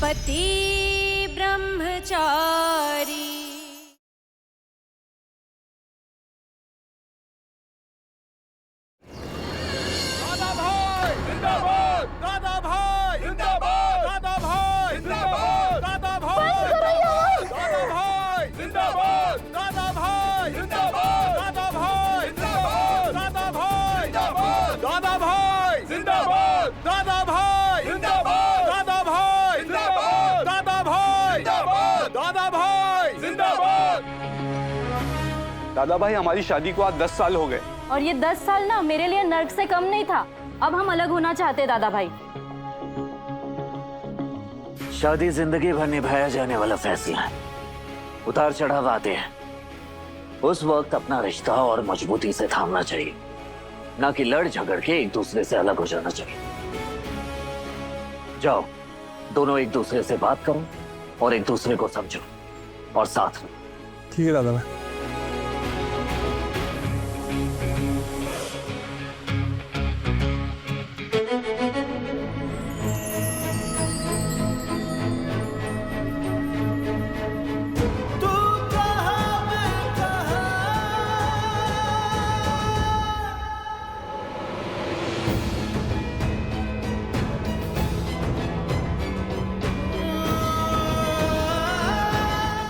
पति ब्रह्मचारी। दादा भाई जिंदाबाद, दादा भाई जिंदाबाद, दादा भाई जिंदाबाद, दादा भाई दादा भाई जिंदाबाद, दादा भाई जिंदाबाद, दादा भाई जिंदाबाद, दादा भाई जिंदाबाद, दादा भाई जिंदाबाद, दादा भाई जिंदाबाद, दादा भाई जिंदाबाद, दादा भाई जिंदाबाद, दादा भाई जिंदाबाद। दादा भाई हमारी शादी को आज 10 साल हो गए और ये 10 साल ना मेरे लिए नर्क से कम नहीं था। अब हम अलग होना चाहते दादा भाई। शादी जिंदगी भर निभाया जाने वाला फैसला है। उतार चढ़ाव आते हैं, उस वक्त अपना रिश्ता और मजबूती से थामना चाहिए, ना कि लड़ झगड़ के एक दूसरे से अलग हो जाना चाहिए। जाओ दोनों एक दूसरे से बात करो और एक दूसरे को समझो और साथ में। ठीक है दादा भाई।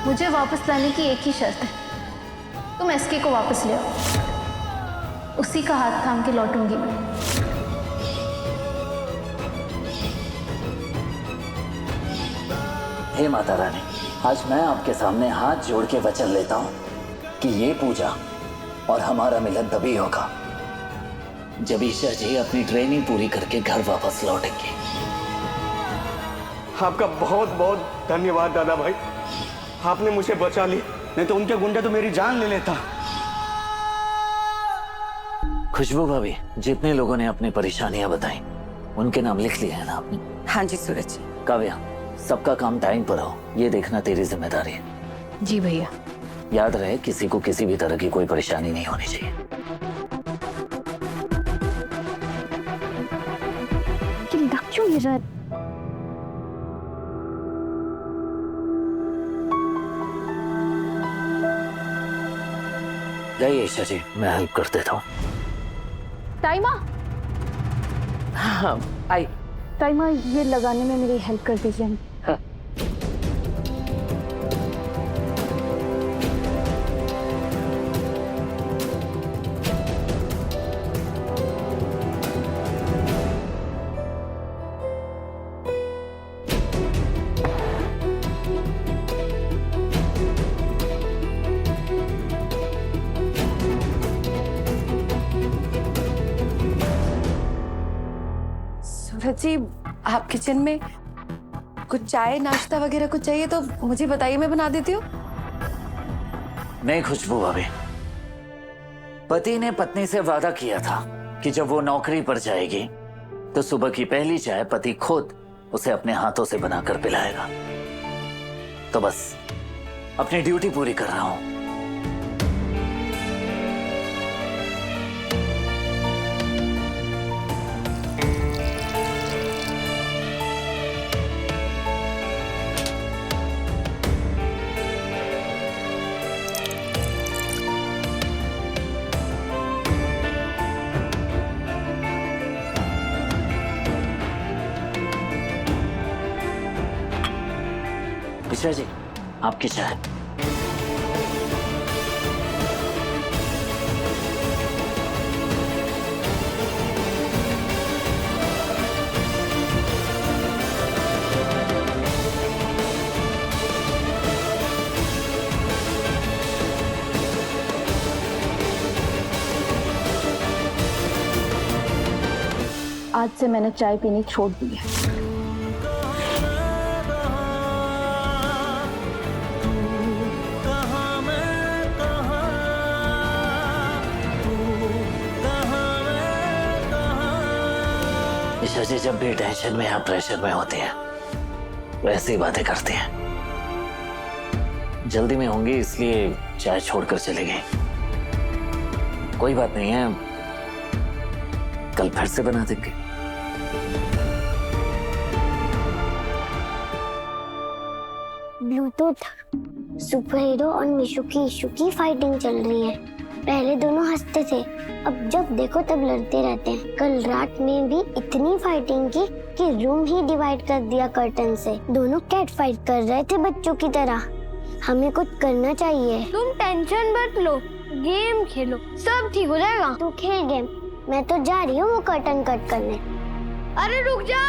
मुझे वापस लाने की एक ही शर्त है, तुम एसके को वापस ले आओ। उसी का हाथ थाम के लौटूंगी मैं। हे माता रानी, आज मैं आपके सामने हाथ जोड़ के वचन लेता हूँ कि ये पूजा और हमारा मिलन तभी होगा जब ईशा जी अपनी ट्रेनिंग पूरी करके घर वापस लौटेंगे। आपका बहुत बहुत धन्यवाद दादा भाई, आपने मुझे बचा ली, नहीं तो उनके गुंडे तो मेरी जान ले लेता। खुशबू भाभी, जितने लोगों ने अपनी परेशानियां बताई उनके नाम लिख लिए हैं ना आपने? हाँ जी सूरज जी। काव्या, सबका काम टाइम पर हो ये देखना तेरी जिम्मेदारी है। जी भैया। याद रहे किसी को किसी भी तरह की कोई परेशानी नहीं होनी चाहिए। क्यों गिर रहा है? जाइए ईशा जी, मैं हेल्प कर देता हूँ। टाइमा, हाँ आई। टाइमा ये लगाने में मेरी हेल्प कर दीजिए। हाँ। सूरज जी, आप किचन में कुछ चाय नाश्ता वगैरह कुछ चाहिए तो मुझे बताइए, मैं बना देती हूँ। नहीं खुशबू भाभी, पति ने पत्नी से वादा किया था कि जब वो नौकरी पर जाएगी तो सुबह की पहली चाय पति खुद उसे अपने हाथों से बनाकर पिलाएगा। तो बस अपनी ड्यूटी पूरी कर रहा हूं। ईशा जी, आपकी चाय। आज से मैंने चाय पीनी छोड़ दी है। ईशा जी जब भी टेंशन में या प्रेशर में होती हैं तो ऐसी बातें करती हैं। जल्दी में होंगी इसलिए चाय छोड़कर चले गए। कोई बात नहीं है, कल फिर से बना देंगे। ब्लूटूथ। सुपर हीरो और मिशुकी इशू की फाइटिंग चल रही है। पहले दोनों हंसते थे, अब जब देखो तब लड़ते रहते हैं। कल रात में भी इतनी फाइटिंग की कि रूम ही डिवाइड कर दिया कर्टन से। दोनों कैट फाइट कर रहे थे बच्चों की तरह। हमें कुछ करना चाहिए। तुम टेंशन मत लो, गेम खेलो, सब ठीक हो जाएगा। तू खेल गेम, मैं तो जा रही हूँ वो कर्टन कट करने। अरे रुक जा,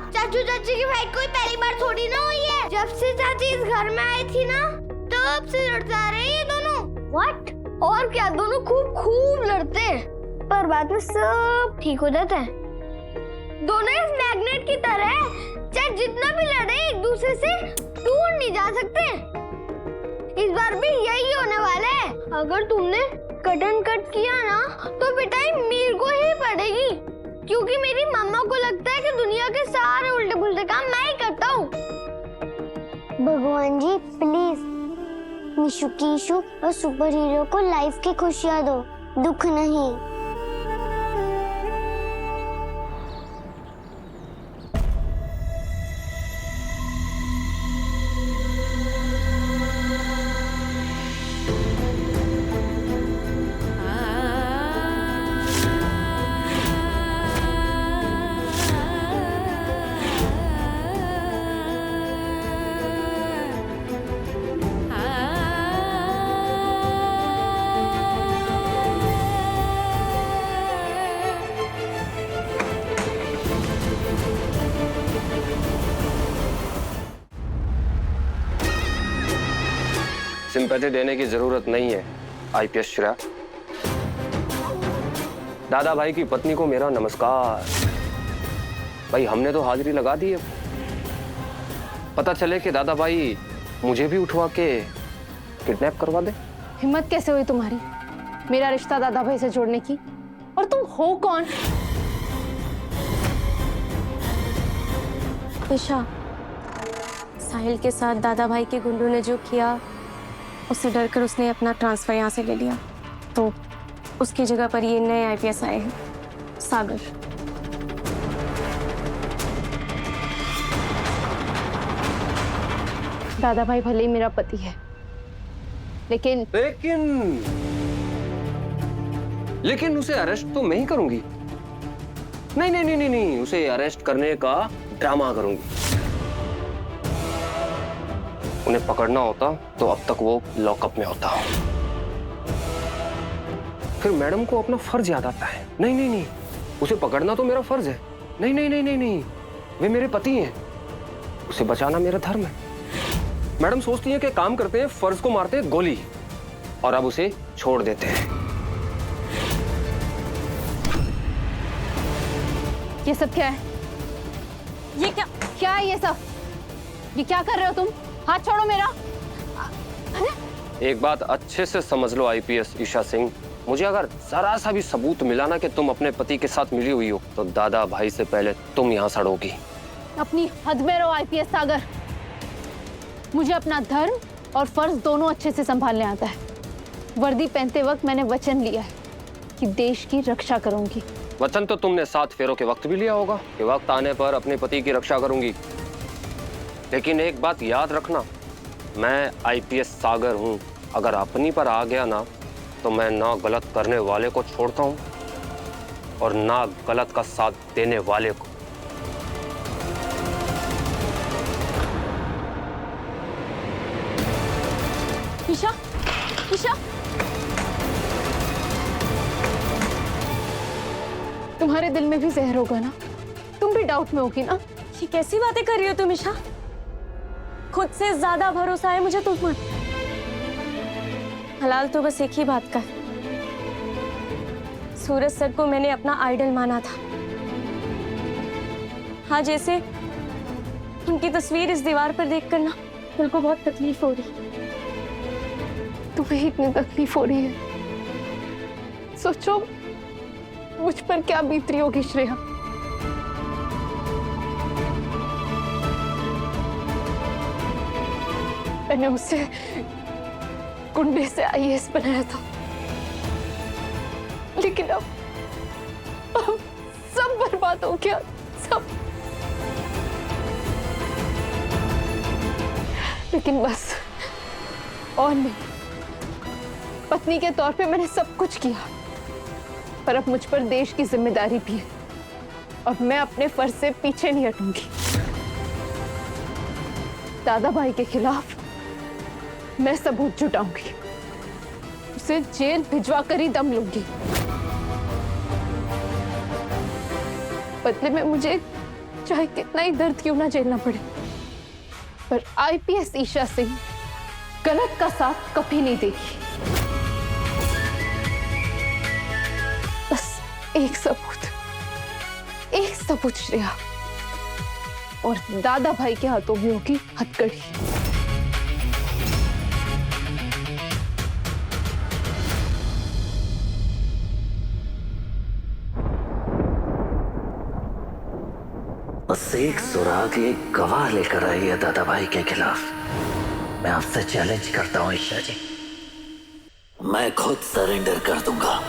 चाचू चाची की फाइट कोई पहली बार थोड़ी ना हुई है। जब से चाची इस घर में आई थी ना, तब से लड़ते आ रहे हैं ये दोनों। व्हाट? और क्या, दोनों खूब लड़ते हैं, पर बाद में सब ठीक हो जाता है। दोनों इस मैग्नेट की तरह है, चाहे जितना भी लड़े एक दूसरे से दूर नहीं जा सकते। इस बार भी यही होने वाला है। अगर तुमने कर्टन कट किया ना, तो पिटाई मीर को ही पड़ेगी, क्योंकि मेरी मम्मा को लगता है कि दुनिया के सारे उल्टे पुल्टे काम मैं ही करता हूँ। भगवान जी प्लीज मिशुकी इशू और सुपर हीरो को लाइफ की खुशियाँ दो, दुख नहीं। सिंपैथी देने की जरूरत नहीं है आईपीएस श्रेया। दादा भाई की पत्नी को मेरा नमस्कार। भाई हमने तो हाजिरी लगा दी है। पता चले कि दादा भाई मुझे भी उठवा के किडनैप करवा दे। हिम्मत कैसे हुई तुम्हारी मेरा रिश्ता दादा भाई से जोड़ने की? और तुम हो कौन? ईशा, साहिल के साथ दादा भाई के गुंडों ने जो किया, उससे डरकर उसने अपना ट्रांसफर यहाँ से ले लिया। तो उसकी जगह पर ये नए आईपीएस आए हैं, सागर। दादा भाई भले ही मेरा पति है, लेकिन उसे अरेस्ट तो मैं ही करूंगी। नहीं, उसे अरेस्ट करने का ड्रामा करूंगी। उन्हें पकड़ना होता तो अब तक वो लॉकअप में होता। फिर मैडम को अपना फर्ज याद आता है। नहीं, उसे पकड़ना तो मेरा फर्ज है। नहीं, वे मेरे पति हैं, उसे बचाना मेरा धर्म है। मैडम सोचती है कि काम करते हैं, फर्ज को मारते हैं गोली, और अब उसे छोड़ देते हैं। ये सब क्या है? ये क्या है ये सब? ये क्या कर रहे हो तुम? हाथ छोड़ो मेरा। एक बात अच्छे से समझ लो आईपीएस ईशा सिंह, मुझे अगर जरा सा भी सबूत मिला ना कि तुम अपने पति के साथ मिली हुई हो, तो दादा भाई से पहले तुम यहाँ सड़ोगी। अपनी हद में रहो आईपीएस सागर। मुझे अपना धर्म और फर्ज दोनों अच्छे से संभालने आता है। वर्दी पहनते वक्त मैंने वचन लिया है कि देश की रक्षा करूंगी। वचन तो तुमने 7 फेरों के वक्त भी लिया होगा कि वक्त आने पर अपने पति की रक्षा करूंगी। लेकिन एक बात याद रखना, मैं आईपीएस सागर हूं। अगर अपनी पर आ गया ना, तो मैं ना गलत करने वाले को छोड़ता हूं और ना गलत का साथ देने वाले को। ईशा, ईशा, तुम्हारे दिल में भी जहर होगा ना? तुम भी डाउट में होगी ना? ये कैसी बातें कर रही हो तुम ईशा? खुद से ज्यादा भरोसा है मुझे तुम पर। हलाल तो बस एक ही बात का, सूरज सर को मैंने अपना आइडल माना था। हाँ, जैसे उनकी तस्वीर इस दीवार पर देखकर ना दिल को बहुत तकलीफ हो रही। तुम्हें इतनी तकलीफ हो रही है, सोचो मुझ पर क्या बीत रही होगी श्रेया। मैंने उसे गुंडे से आईएएस बनाया था, लेकिन अब सब बर्बाद हो गया, सब। लेकिन बस और नहीं, पत्नी के तौर पे मैंने सब कुछ किया, पर अब मुझ पर देश की जिम्मेदारी भी है और मैं अपने फर्ज से पीछे नहीं हटूंगी। दादा भाई के खिलाफ मैं सबूत जुटाऊंगी, उसे जेल भिजवा कर ही दम लूंगी। बदले में मुझे चाहे कितना ही दर्द क्यों ना झेलना पड़े, पर आईपीएस ईशा सिंह गलत का साथ कभी नहीं देगी। बस एक सबूत श्रेया, और दादा भाई के हाथों में होगी हथकड़ी। बस एक सुराग, एक गवाह लेकर आई है दादा भाई के खिलाफ। मैं आपसे चैलेंज करता हूं ईशा जी, मैं खुद सरेंडर कर दूंगा।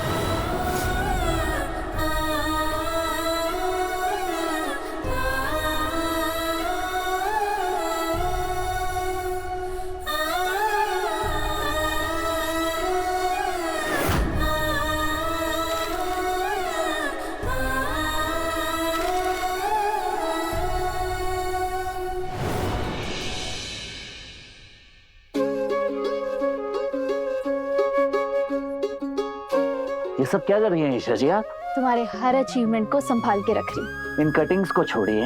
ये सब क्या कर रही हैं ईशा जी आप? तुम्हारे हर अचीवमेंट को संभाल के रख रही। इन कटिंग्स को छोड़िए,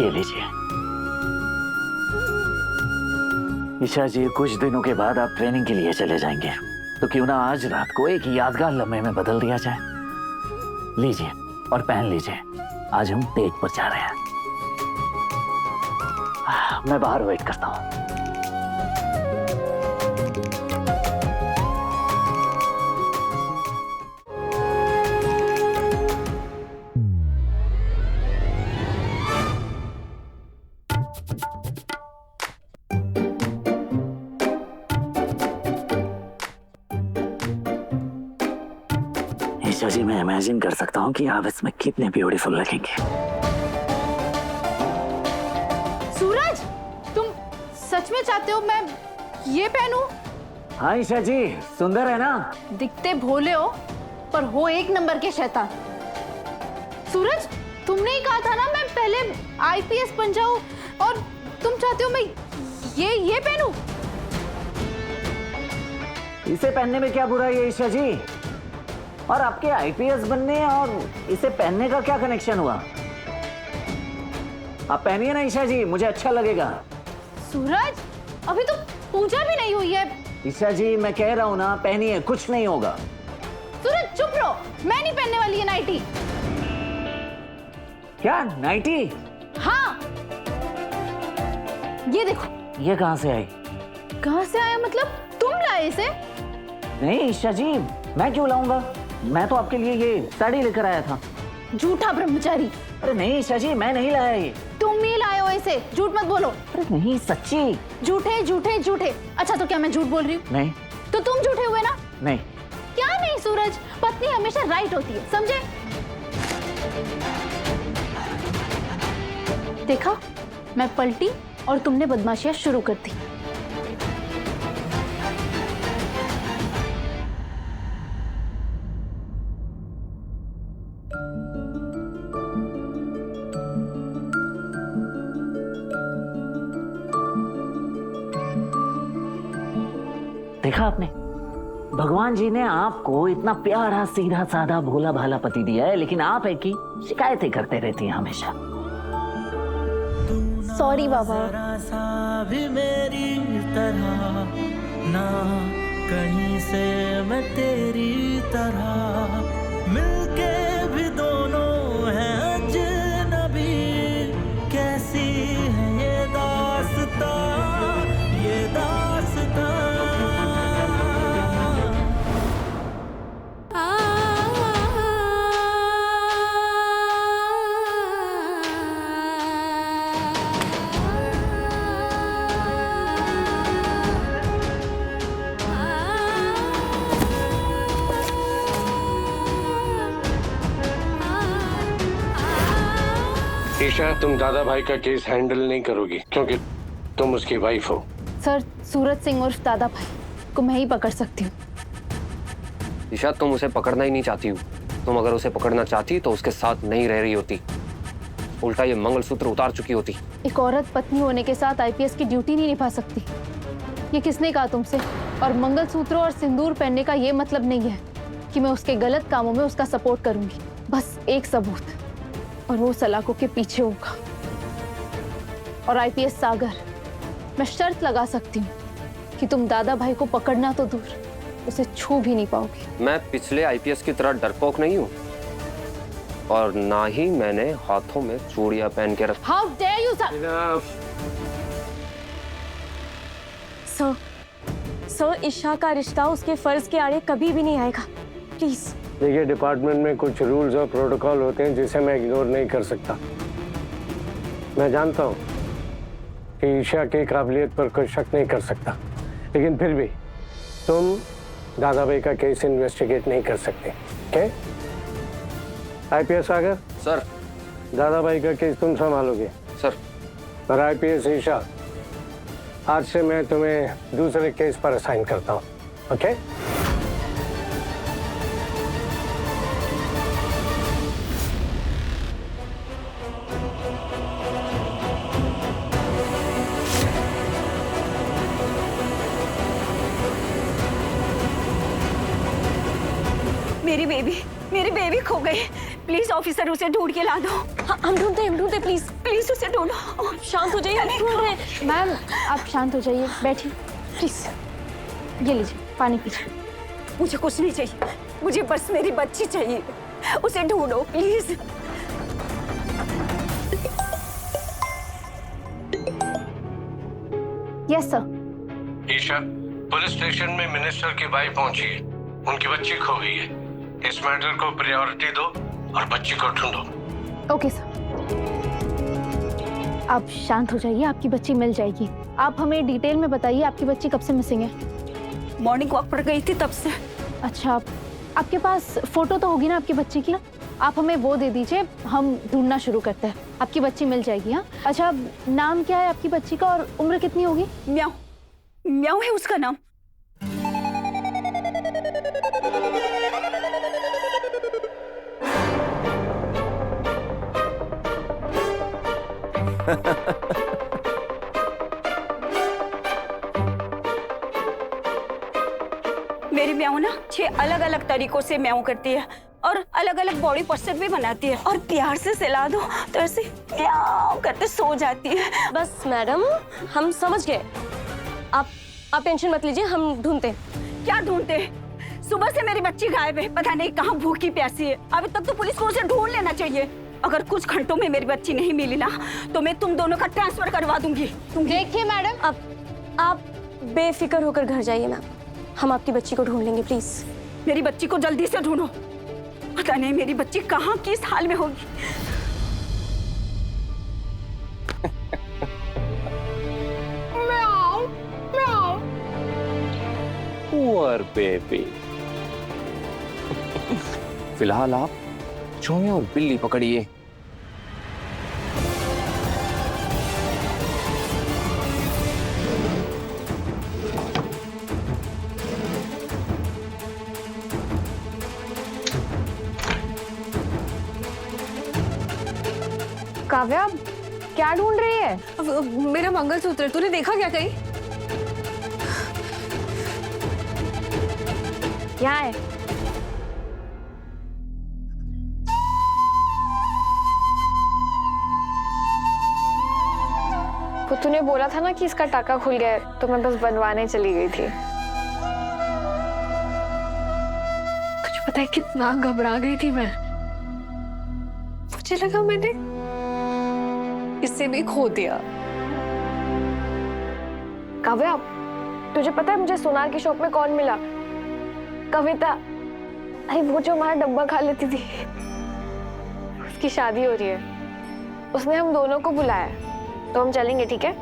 ये लीजिए। ईशा जी, कुछ दिनों के बाद आप ट्रेनिंग के लिए चले जाएंगे, तो क्यों ना आज रात को एक यादगार लम्हे में बदल दिया जाए। लीजिए और पहन लीजिए, आज हम डेट पर जा रहे हैं। मैं बाहर वेट करता हूँ। ईशा जी, मैं इमेजिन कर सकता हूँ कि आप इसमें कितने ब्यूटीफुल लगेंगे। सूरज, तुम सच में चाहते हो मैं ये पहनूं? हाँ ईशा जी, सुंदर है ना? दिखते भोले हो पर हो एक नंबर के शैतान। सूरज, तुमने ही कहा था ना मैं पहले आईपीएस बन जाऊं, और तुम चाहते हो मैं ये पहनूं? इसे पहनने में क्या बुराई है ईशा जी? और आपके आईपीएस बनने और इसे पहनने का क्या कनेक्शन हुआ? आप पहनिए ना ईशा जी, मुझे अच्छा लगेगा। सूरज, अभी तो पूजा भी नहीं हुई है। ईशा जी, मैं कह रहा हूं ना, पहनिए, कुछ नहीं होगा। सूरज चुप रहो, मैं नहीं पहनने वाली ये नाइटी। क्या नाइटी? हाँ, ये देखो। ये कहां से आई? कहां से आया मतलब? तुम लाए इसे? नहीं ईशा जी, मैं क्यों लाऊंगा? मैं तो आपके लिए ये साड़ी लेकर आया था। झूठा ब्रह्मचारी। अरे नहीं ईशा जी, मैं नहीं लाया ये। तुम ही लाए हो इसे, झूठ मत बोलो। अरे नहीं, सच्ची। झूठे झूठे झूठे। अच्छा, तो क्या मैं झूठ बोल रही हूँ? नहीं। तो तुम झूठे हुए ना? नहीं। क्या नहीं सूरज, पत्नी हमेशा राइट होती है, समझे? देखा, मैं पलटी और तुमने बदमाशियां शुरू कर दी। देखा आपने, भगवान जी ने आपको इतना प्यारा, सीधा साधा, भोला भाला पति दिया है, लेकिन आप है कि शिकायतें करते रहती हैं हमेशा। सॉरी बाबा। सा भी मेरी तरह ना, कहीं से मैं तेरी तरह, मिलके भी दोनों हैं अजनबी। कैसी है ये दास्तां, ये दास्तां। ईशा, तुम दादा भाई का केस हैंडल नहीं करोगी क्योंकि तुम उसकी वाइफ हो। सर, सूरज सिंह उर्फ दादा भाई को मैं ही पकड़ सकती हूँ। ईशा, तुम उसे पकड़ना ही नहीं चाहती हो। तुम अगर उसे पकड़ना चाहती तो उसके साथ नहीं रह रही होती, उल्टा ये मंगलसूत्र उतार चुकी होती। एक औरत पत्नी होने के साथ आईपीएस की ड्यूटी नहीं निभा सकती। ये किसने कहा तुमसे? और मंगलसूत्र और सिंदूर पहनने का ये मतलब नहीं है कि मैं उसके गलत कामों में उसका सपोर्ट करूंगी। बस एक सबूत, और वो सलाखों के पीछे होगा। और आईपीएस सागर, मैं शर्त लगा सकती हूँ कि तुम दादा भाई को पकड़ना तो दूर, उसे छू भी नहीं पाओगे। मैं पिछले आईपीएस की तरह डरपोक नहीं हूँ, और ना ही मैंने हाथों में चूड़ियां पहन के रखी। How dare you, sir? Sir, Isha का रिश्ता उसके फर्ज के आड़े कभी भी नहीं आएगा, प्लीज। देखिए, डिपार्टमेंट में कुछ रूल्स और प्रोटोकॉल होते हैं जिसे मैं इग्नोर नहीं कर सकता। मैं जानता हूँ कि ईशा की काबिलियत पर कोई शक नहीं कर सकता, लेकिन फिर भी तुम दादा भाई का केस इन्वेस्टिगेट नहीं कर सकते। क्या आईपीएस सागर? सर। दादा भाई का केस तुम संभालोगे? सर। और आईपीएस ईशा, आज से मैं तुम्हें दूसरे केस पर असाइन करता हूँ। ओके? मेरी बेबी खो गई। प्लीज ऑफिसर, उसे ढूंढ के ला दो। हम ढूंढते प्लीज प्लीज उसे ढूंढो। शांत हो जाइए, हम ढूंढ रहे हैं। मैम, आप शांत हो जाइए, बैठिए प्लीज। ये लीजिए, पानी पीजिए। मुझे कुछ नहीं चाहिए, मुझे बस मेरी बच्ची चाहिए। उसे ढूंढो please. Yes sir. Isha, police station में मिनिस्टर की वाइफ पहुंची है। उनकी बच्ची खो गई है। इस मैटर को प्रायोरिटी दो और बच्ची को ढूंढो। Okay sir. आप शांत हो जाइए, आपकी बच्ची मिल जाएगी। आप हमें डिटेल में बताइए, आपकी बच्ची कब से मिसिंग है? मॉर्निंग वॉक पर गई थी तब से। अच्छा, आपके पास फोटो तो होगी ना आपकी बच्ची की? आप हमें वो दे दीजिए, हम ढूंढना शुरू करते हैं। आपकी बच्ची मिल जाएगी। हाँ, अच्छा, नाम क्या है आपकी बच्ची का और उम्र कितनी होगी? म्याऊ, म्याऊ है उसका नाम। मेरी म्याऊ ना 6 अलग अलग तरीकों से म्याऊ करती है और अलग अलग बॉडी पोस्चर भी बनाती है, और प्यार से सहला दो तो ऐसे म्याऊ करते सो जाती है। बस मैडम, हम समझ गए। आप टेंशन मत लीजिए, हम ढूंढते हैं। क्या ढूंढते हैं? सुबह से मेरी बच्ची गायब है, पता नहीं कहाँ भूखी प्यासी है। अभी तक तो पुलिस को उसे ढूंढ लेना चाहिए। अगर कुछ घंटों में मेरी बच्ची नहीं मिली ना, तो मैं तुम दोनों का ट्रांसफर करवा दूंगी। देखिए मैडम, आप बेफिक्र होकर घर जाइए मैम, हम आपकी बच्ची को ढूंढ लेंगे। प्लीज मेरी बच्ची को जल्दी से ढूंढो। पता नहीं मेरी बच्ची कहाँ किस हाल में होगी। Poor baby. फिलहाल आप चूहे और बिल्ली पकड़िए। काव्या, क्या ढूंढ रही है? मेरा मंगलसूत्र, तूने देखा क्या कहीं? यहाँ है। वो तूने बोला था ना कि इसका टाका खुल गया है, तो मैं बस बनवाने चली गई थी। तुझे पता है कितना घबरा गई थी मैं। मुझे लगा मैंने इसे भी खो दिया। काव्या, तुझे पता है मुझे सोनार की शॉप में कौन मिला? कविता। अरे वो जो हमारा डब्बा खा लेती थी, उसकी शादी हो रही है। उसने हम दोनों को बुलाया, तो हम चलेंगे, ठीक है?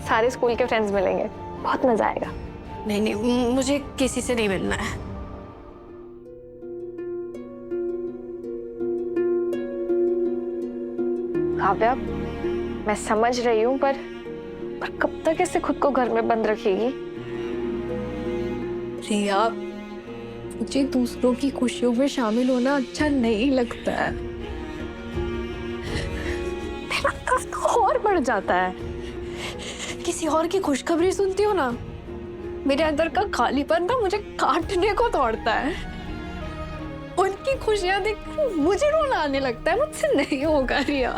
सारे स्कूल के फ्रेंड्स मिलेंगे, बहुत मजा आएगा। नहीं, मुझे किसी से नहीं मिलना है। काव्या, मैं समझ रही हूँ, पर पर कब तक ऐसे खुद को घर में बंद रखेगी? रिया, मुझे दूसरों की खुशियों में शामिल होना अच्छा नहीं लगता है। मेरा दर्द और बढ़ जाता है। किसी और की खुशखबरी सुनती हो ना, मेरे अंदर का खालीपन ना मुझे काटने को दौड़ता है। उनकी खुशियां देख मुझे रोना आने लगता है। मुझसे नहीं होगा रिया।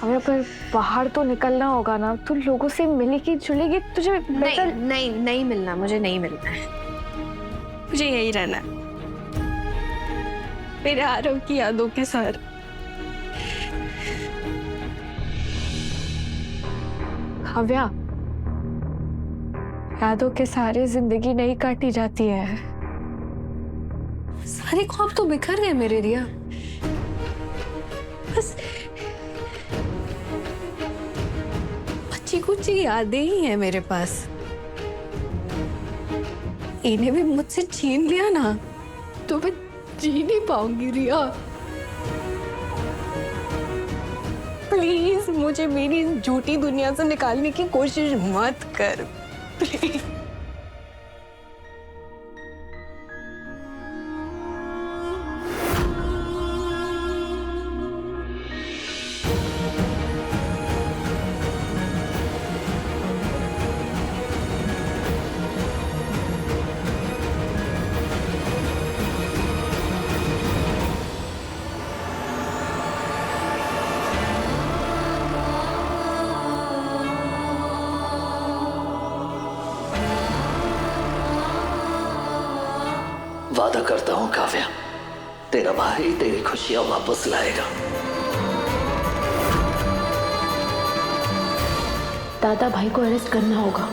हमें पर बाहर तो निकलना होगा ना, तू लोगों से मिलेगी जुलेगी, तुझे नहीं मिलना, मुझे नहीं मिलना है। मुझे यही रहना है मेरे आरव की यादों के साथ। काव्या, यादों के सारे जिंदगी नहीं काटी जाती है। सारे ख्वाब तो बिखर गए मेरे रिया। बस बच्ची कुछ यादें ही हैं मेरे पास। इन्हें भी मुझसे छीन लिया ना तो मैं जी नहीं पाऊंगी रिया। प्लीज मुझे मेरी इस झूठी दुनिया से निकालने की कोशिश मत कर, प्लीज। वादा करता हूं काव्या, तेरा भाई तेरी खुशियां वापस लाएगा। दादा भाई को अरेस्ट करना होगा।